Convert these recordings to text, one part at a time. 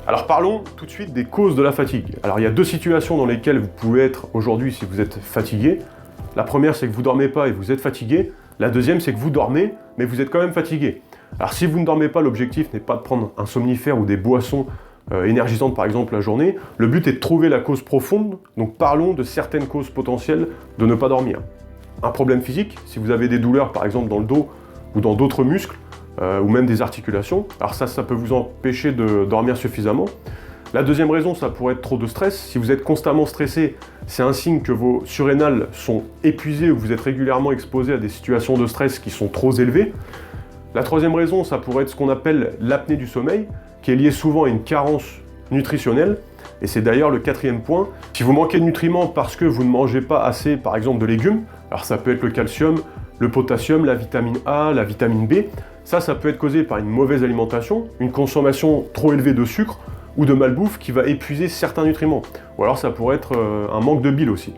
Alors parlons tout de suite des causes de la fatigue. Alors il y a deux situations dans lesquelles vous pouvez être aujourd'hui si vous êtes fatigué. La première, c'est que vous ne dormez pas et vous êtes fatigué. La deuxième, c'est que vous dormez, mais vous êtes quand même fatigué. Alors si vous ne dormez pas, l'objectif n'est pas de prendre un somnifère ou des boissons énergisantes par exemple la journée. Le but est de trouver la cause profonde, donc parlons de certaines causes potentielles de ne pas dormir. Un problème physique, si vous avez des douleurs par exemple dans le dos ou dans d'autres muscles, ou même des articulations, alors ça peut vous empêcher de dormir suffisamment. La deuxième raison, ça pourrait être trop de stress. Si vous êtes constamment stressé, c'est un signe que vos surrénales sont épuisées ou que vous êtes régulièrement exposé à des situations de stress qui sont trop élevées. La troisième raison, ça pourrait être ce qu'on appelle l'apnée du sommeil, qui est liée souvent à une carence nutritionnelle. Et c'est d'ailleurs le quatrième point. Si vous manquez de nutriments parce que vous ne mangez pas assez, par exemple, de légumes, alors ça peut être le calcium, le potassium, la vitamine A, la vitamine B, ça peut être causé par une mauvaise alimentation, une consommation trop élevée de sucre ou de malbouffe qui va épuiser certains nutriments. Ou alors ça pourrait être un manque de bile aussi.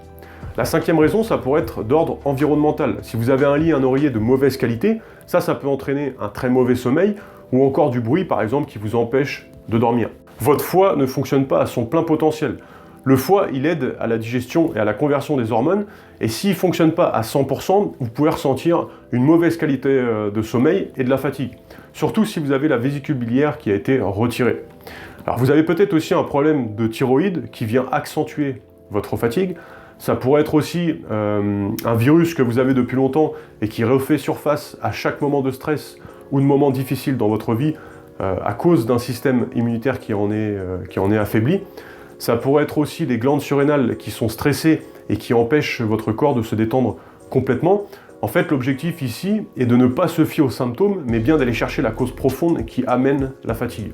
La cinquième raison, ça pourrait être d'ordre environnemental. Si vous avez un lit, un oreiller de mauvaise qualité, ça peut entraîner un très mauvais sommeil ou encore du bruit par exemple qui vous empêche de dormir. Votre foie ne fonctionne pas à son plein potentiel. Le foie, il aide à la digestion et à la conversion des hormones, et s'il ne fonctionne pas à 100%, vous pouvez ressentir une mauvaise qualité de sommeil et de la fatigue. Surtout si vous avez la vésicule biliaire qui a été retirée. Alors vous avez peut-être aussi un problème de thyroïde qui vient accentuer votre fatigue. Ça pourrait être aussi un virus que vous avez depuis longtemps et qui refait surface à chaque moment de stress ou de moment difficile dans votre vie à cause d'un système immunitaire qui en est affaibli. Ça pourrait être aussi les glandes surrénales qui sont stressées et qui empêchent votre corps de se détendre complètement. En fait, l'objectif ici est de ne pas se fier aux symptômes, mais bien d'aller chercher la cause profonde qui amène la fatigue.